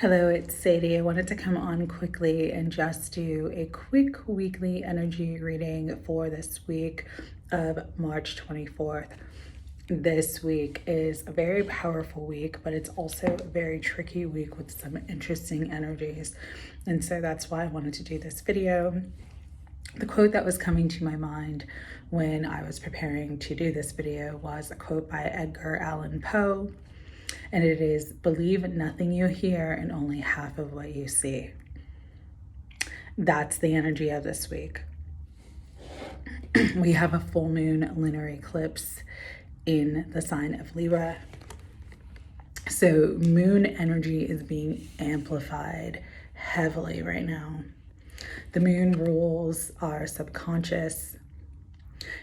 Hello, it's Sadie. I wanted to come on quickly and just do a quick weekly energy reading for this week of March 24th. This week is a very powerful week, but it's also a very tricky week with some interesting energies. And so that's why I wanted to do this video. The quote that was coming to my mind when I was preparing to do this video was a quote by Edgar Allan Poe. And it is, believe nothing you hear and only half of what you see. That's the energy of this week. We have a full moon lunar eclipse in the sign of Libra. So moon energy is being amplified heavily right now. The moon rules our subconscious.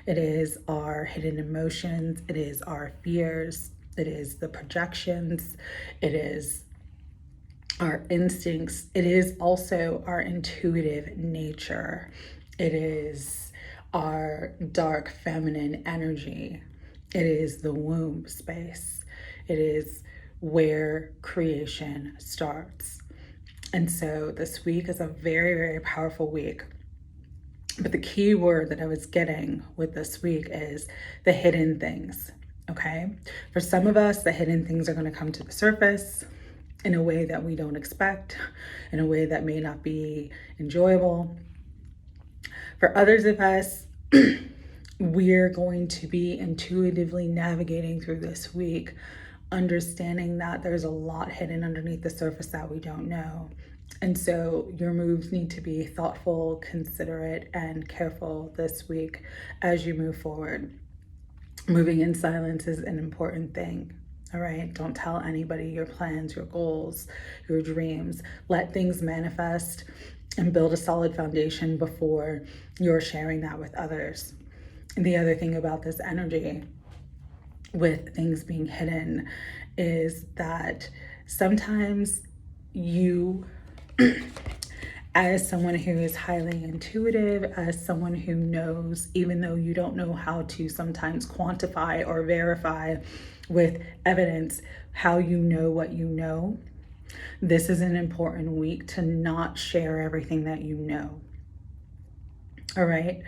It is our hidden emotions. It is our fears. It is the projections. It is our instincts. It is also our intuitive nature. It is our dark feminine energy. It is the womb space. It is where creation starts. And so this week is a very, very powerful week. But the key word that I was getting with this week is the hidden things. Okay, for some of us, the hidden things are going to come to the surface in a way that we don't expect, in a way that may not be enjoyable. For others of us, we're going to be intuitively navigating through this week, understanding that there's a lot hidden underneath the surface that we don't know. And so your moves need to be thoughtful, considerate, and careful this week as you move forward. Moving in silence is an important thing, all right? Don't tell anybody your plans, your goals, your dreams. Let things manifest and build a solid foundation before you're sharing that with others. And the other thing about this energy with things being hidden is that sometimes you as someone who is highly intuitive, as someone who knows, even though you don't know how to sometimes quantify or verify with evidence how you know what you know, this is an important week to not share everything that you know. All right.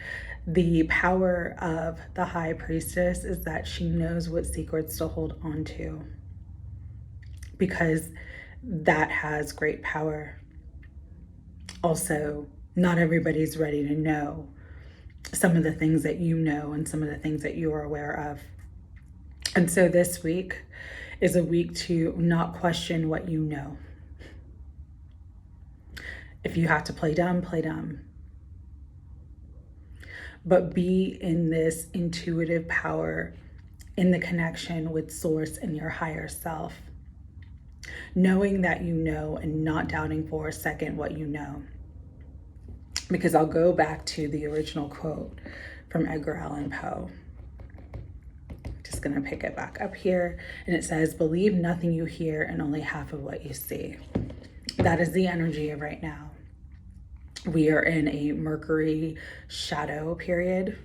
The power of the high priestess is that she knows what secrets to hold on to, because that has great power. Also, not everybody's ready to know some of the things that you know and some of the things that you are aware of. And so this week is a week to not question what you know. If you have to play dumb, play dumb. But be in this intuitive power, in the connection with source and your higher self. Knowing that you know and not doubting for a second what you know. Because I'll go back to the original quote from Edgar Allan Poe. Just gonna pick it back up here. And it says, believe nothing you hear and only half of what you see. That is the energy of right now. We are in a Mercury shadow period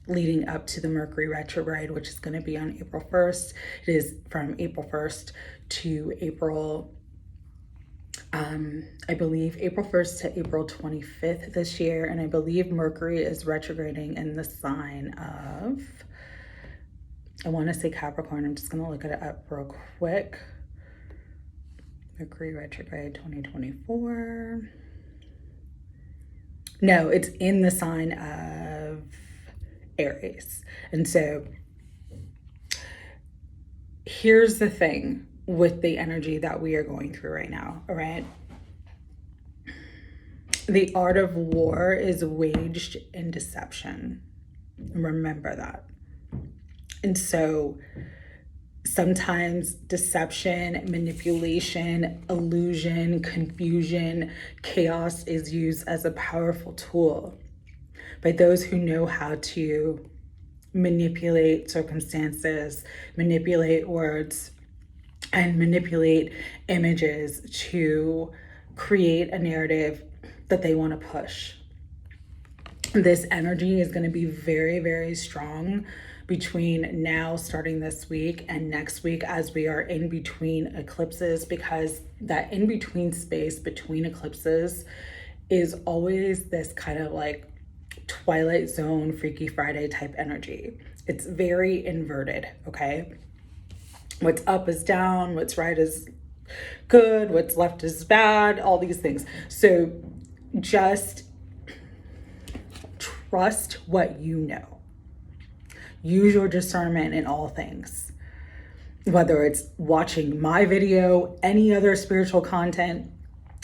leading up to the Mercury retrograde, which is going to be on April 1st. It is from April 1st to April, I believe April 1st to April 25th this year. And I believe Mercury is retrograding in the sign of, I want to say Capricorn. I'm just going to look it up real quick. Mercury retrograde 2024. No, it's in the sign of Aries. And so here's the thing with the energy that we are going through right now, all right? The art of war is waged in deception. Remember that. And so sometimes deception, manipulation, illusion, confusion, chaos is used as a powerful tool by those who know how to manipulate circumstances, manipulate words, and manipulate images to create a narrative that they want to push. This energy is going to be very, very strong between now starting this week and next week, as we are in between eclipses, because that in between space between eclipses is always this kind of like Twilight Zone, Freaky Friday type energy. It's very inverted, okay? What's up is down, what's right is good, what's left is bad, all these things. So just trust what you know. Use your discernment in all things. Whether it's watching my video, any other spiritual content,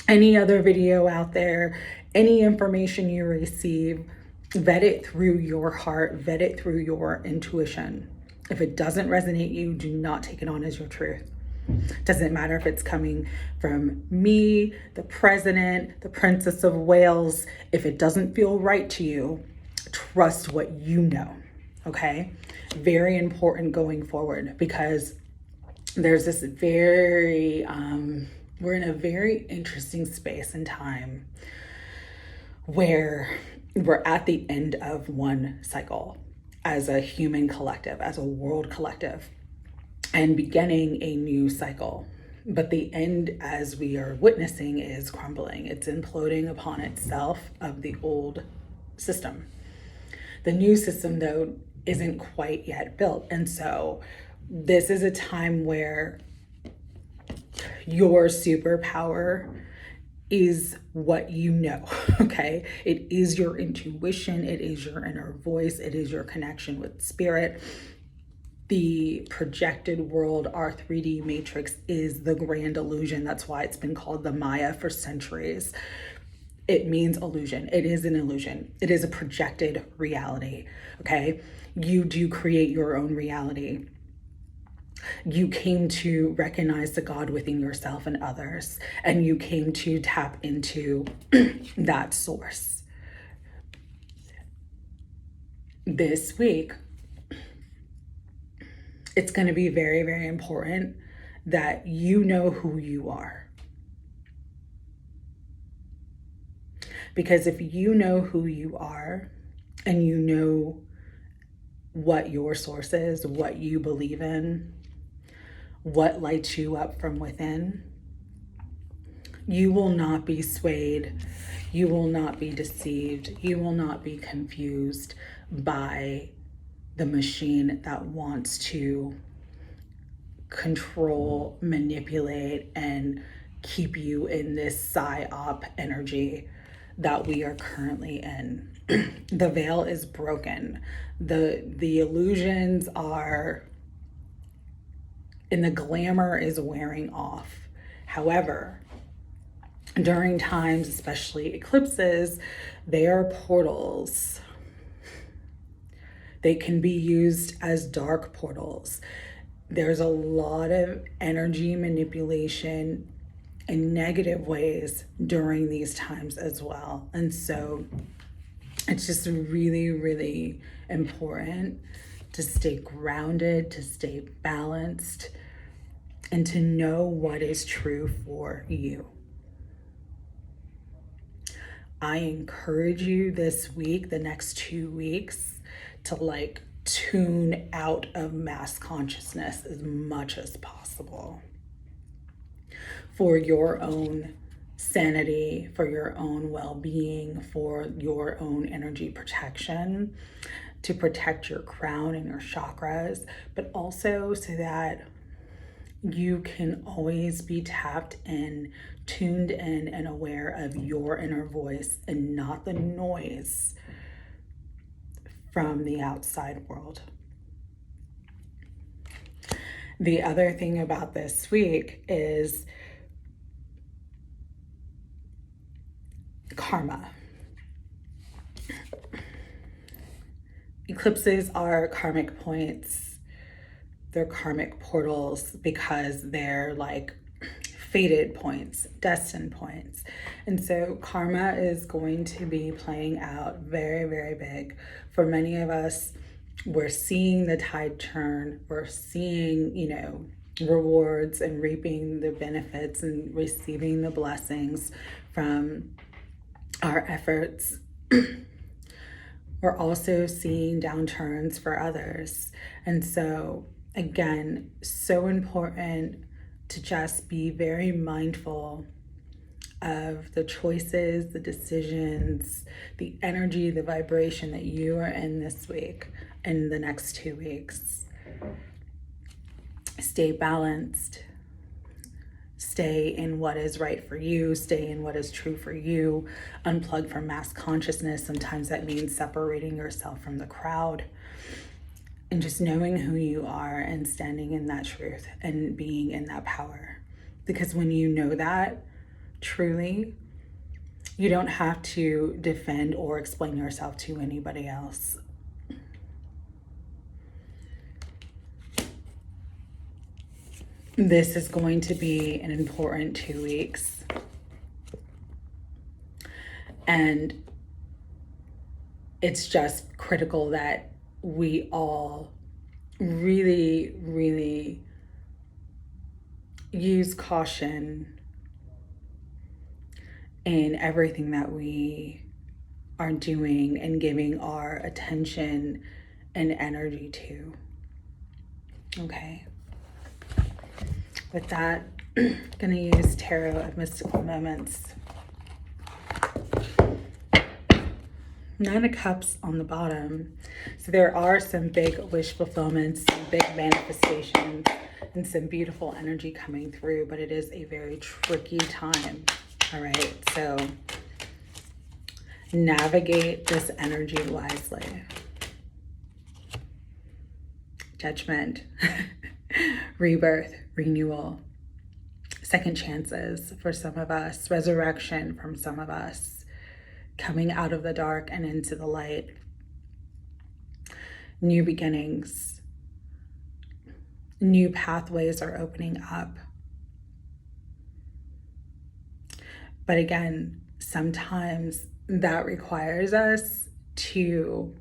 any other video out there, any information you receive, vet it through your heart, vet it through your intuition. If it doesn't resonate you, do not take it on as your truth. Doesn't matter if it's coming from me, the president, the Princess of Wales. If it doesn't feel right to you, trust what you know, okay? Very important going forward, because there's this very, we're in a very interesting space and time where we're at the end of one cycle as a human collective, as a world collective, and beginning a new cycle. But the end, as we are witnessing, is crumbling. It's imploding upon itself of the old system. The new system, though, isn't quite yet built. And so this is a time where your superpower is what you know, okay? It is your intuition, it is your inner voice, it is your connection with spirit. The projected world, our 3D matrix, is the grand illusion. That's why it's been called the Maya for centuries. It means illusion. It is an illusion. It is a projected reality, okay? You do create your own reality. You came to recognize the God within yourself and others, and you came to tap into that source. This week, it's going to be very, very important that you know who you are. Because if you know who you are and you know what your source is, what you believe in, what lights you up from within, you will not be swayed, you will not be deceived, you will not be confused by the machine that wants to control, manipulate, and keep you in this psyop energy that we are currently in. The veil is broken. The illusions are, and the glamour is wearing off. However, during times, especially eclipses, they are portals. They can be used as dark portals. There's a lot of energy manipulation in negative ways during these times as well. And so it's just really, really important to stay grounded, to stay balanced, and to know what is true for you. I encourage you this week, the next 2 weeks, to tune out of mass consciousness as much as possible for your own sanity, for your own well-being, for your own energy protection, to protect your crown and your chakras, but also so that you can always be tapped in, tuned in, and aware of your inner voice and not the noise from the outside world. The other thing about this week is karma. Eclipses are karmic points. They're karmic portals because they're like fated points, destined points. And so karma is going to be playing out very, very big. For many of us, we're seeing the tide turn. We're seeing, rewards and reaping the benefits and receiving the blessings from our efforts. we're also seeing downturns for others. And so, again, so important to just be very mindful of the choices, the decisions, the energy, the vibration that you are in this week and the next 2 weeks. Stay balanced. Stay in what is right for you. Stay in what is true for you. Unplug from mass consciousness. Sometimes that means separating yourself from the crowd and just knowing who you are and standing in that truth and being in that power. Because when you know that, truly, you don't have to defend or explain yourself to anybody else. This is going to be an important 2 weeks. And it's just critical that we all really, really use caution in everything that we are doing and giving our attention and energy to. Okay. With that, I'm going to use Tarot of Mystical Moments. 9 of Cups on the bottom. So there are some big wish fulfillments, some big manifestations, and some beautiful energy coming through, but it is a very tricky time. All right, so navigate this energy wisely. Judgment, rebirth, renewal, second chances for some of us, resurrection from some of us, coming out of the dark and into the light, new beginnings, new pathways are opening up. But again, sometimes that requires us to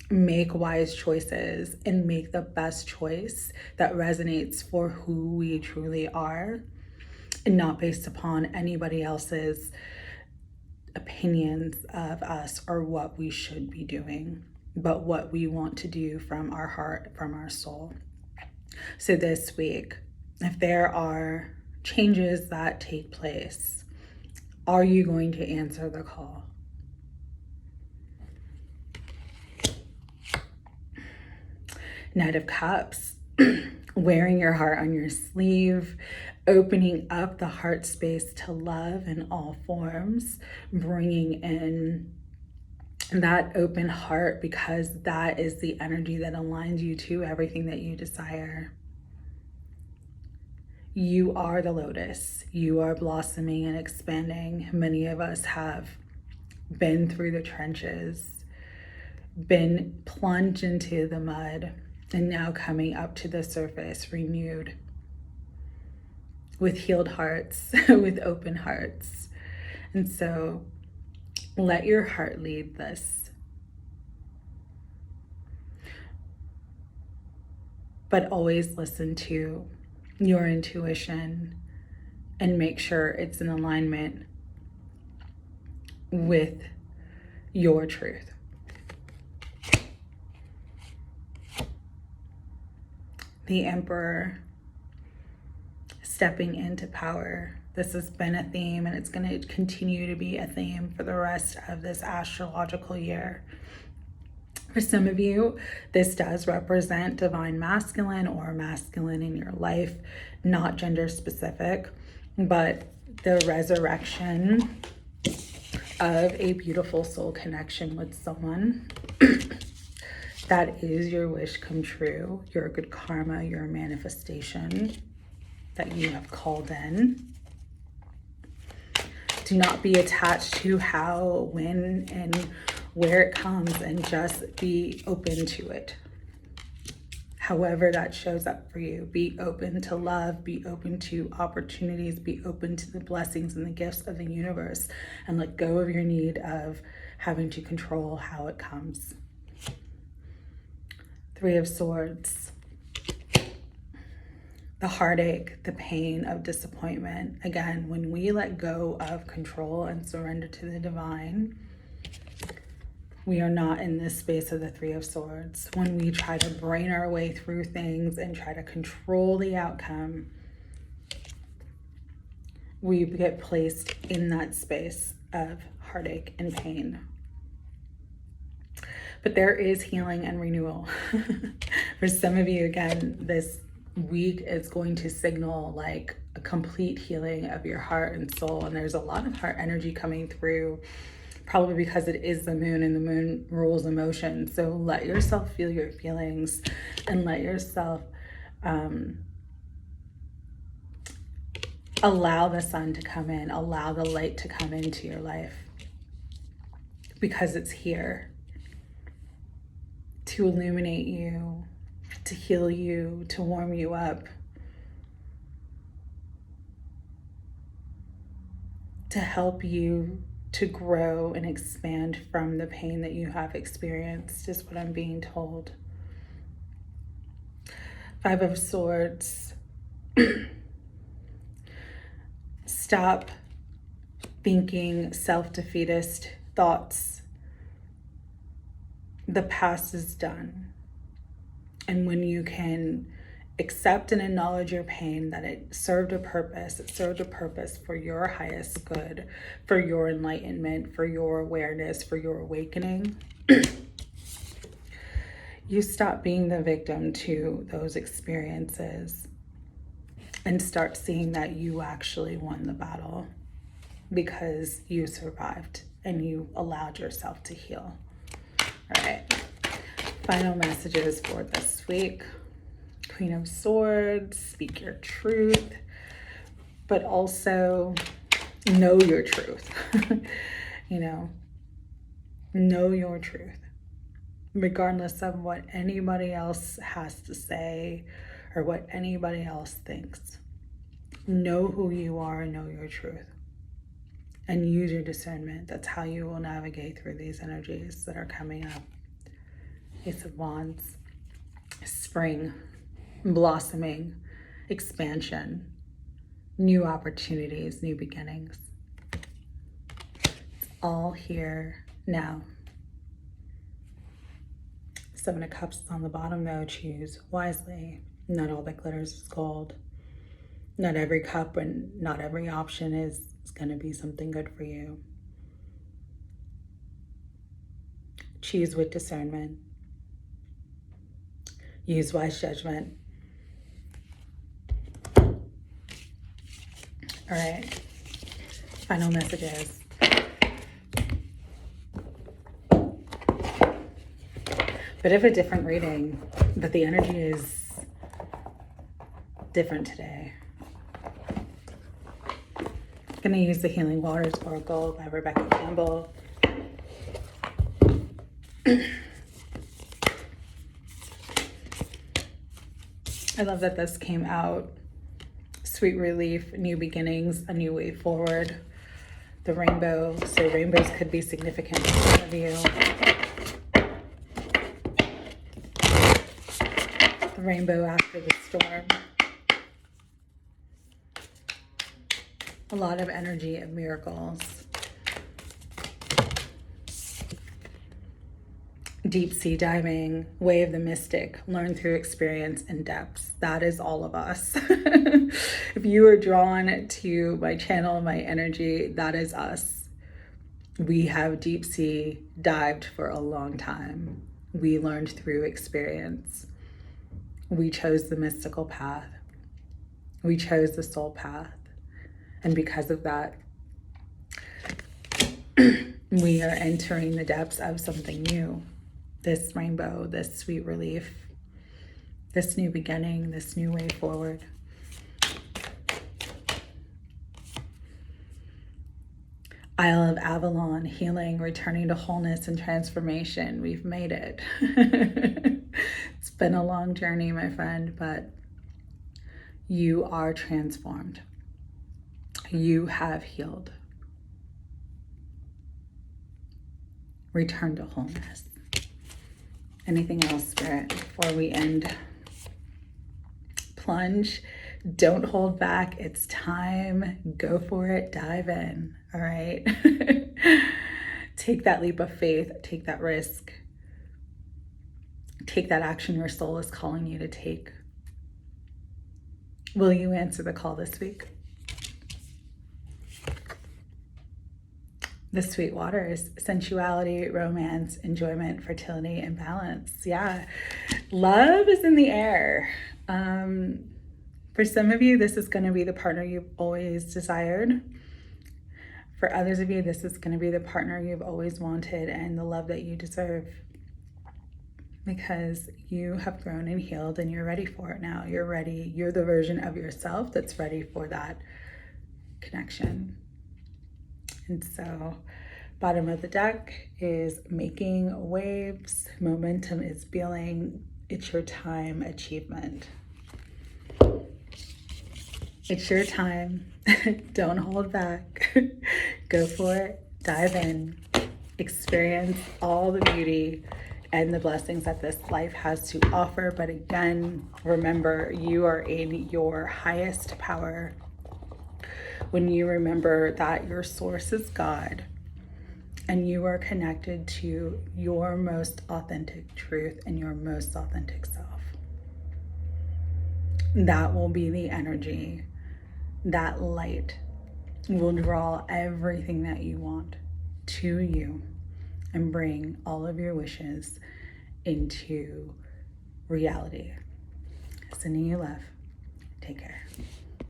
make wise choices and make the best choice that resonates for who we truly are, and not based upon anybody else's opinions of us or what we should be doing, but what we want to do from our heart, from our soul. So this week, if there are changes that take place, are you going to answer the call? Knight of Cups, wearing your heart on your sleeve, opening up the heart space to love in all forms, bringing in that open heart, because that is the energy that aligns you to everything that you desire. You are the lotus. You are blossoming and expanding. Many of us have been through the trenches, been plunged into the mud, and now coming up to the surface, renewed, with healed hearts, with open hearts. And so let your heart lead this. But always listen to your intuition and make sure it's in alignment with your truth. The Emperor, stepping into power. This has been a theme, and it's going to continue to be a theme for the rest of this astrological year. For some of you, this does represent divine masculine or masculine in your life, not gender specific, but the resurrection of a beautiful soul connection with someone. That is your wish come true, your good karma, your manifestation that you have called in. Do not be attached to how, when, and where it comes, and just be open to it. However that shows up for you, be open to love, be open to opportunities, be open to the blessings and the gifts of the universe, and let go of your need of having to control how it comes. 3 of Swords. The heartache, the pain of disappointment. Again, when we let go of control and surrender to the divine, We are not in this space of the Three of Swords. When we try to brain our way through things and try to control the outcome, we get placed in that space of heartache and pain. But there is healing and renewal. For some of you, again, this week is going to signal like a complete healing of your heart and soul. And there's a lot of heart energy coming through, probably because it is the moon and the moon rules emotion. So let yourself feel your feelings and let yourself allow the sun to come in, allow the light to come into your life, because it's here to illuminate you, to heal you, to warm you up, to help you to grow and expand from the pain that you have experienced, is what I'm being told. Five of Swords. Stop thinking self-defeatist thoughts. The past is done. And when you can accept and acknowledge your pain, that it served a purpose for your highest good, for your enlightenment, for your awareness, for your awakening, you stop being the victim to those experiences and start seeing that you actually won the battle because you survived and you allowed yourself to heal. All right, final messages for this week. Queen of Swords, speak your truth, but also know your truth. Know your truth, regardless of what anybody else has to say or what anybody else thinks. Know who you are and know your truth. And use your discernment. That's how you will navigate through these energies that are coming up. Ace of Wands, spring, blossoming, expansion, new opportunities, new beginnings. It's all here now. Seven of Cups is on the bottom though. Choose wisely. Not all that glitters is gold. Not every cup and not every option is going to be something good for you. Choose with discernment. Use wise judgment. All right. Final messages. Bit of a different reading, but the energy is different today. I'm going to use the Healing Waters Oracle by Reiki Campbell. I love that this came out. Sweet relief, new beginnings, a new way forward. The rainbow, so rainbows could be significant for some of you. The rainbow after the storm. A lot of energy of miracles. Deep sea diving, way of the mystic, learn through experience and depths. That is all of us. If you are drawn to my channel, my energy, that is us. We have deep sea dived for a long time. We learned through experience. We chose the mystical path. We chose the soul path. And because of that, we are entering the depths of something new. This rainbow, this sweet relief, this new beginning, this new way forward. Isle of Avalon, healing, returning to wholeness and transformation. We've made it. It's been a long journey, my friend, but you are transformed. You have healed. Return to wholeness. Anything else, Spirit, before we end? Plunge. Don't hold back. It's time. Go for it. Dive in. All right. Take that leap of faith, take that risk, take that action your soul is calling you to take. Will you answer the call this week? The sweet waters, sensuality, romance, enjoyment, fertility, and balance. Yeah, love is in the air. For some of you, this is going to be the partner you've always desired. For others of you, this is going to be the partner you've always wanted and the love that you deserve, because you have grown and healed and you're ready for it now. You're ready. You're the version of yourself that's ready for that connection. And so, bottom of the deck is making waves. Momentum is building. It's your time. Achievement. It's your time. Don't hold back. Go for it. Dive in. Experience all the beauty and the blessings that this life has to offer. But again, remember, you are in your highest power. When you remember that your source is God and you are connected to your most authentic truth and your most authentic self, that will be the energy. That light will draw everything that you want to you and bring all of your wishes into reality. Sending you love. Take care.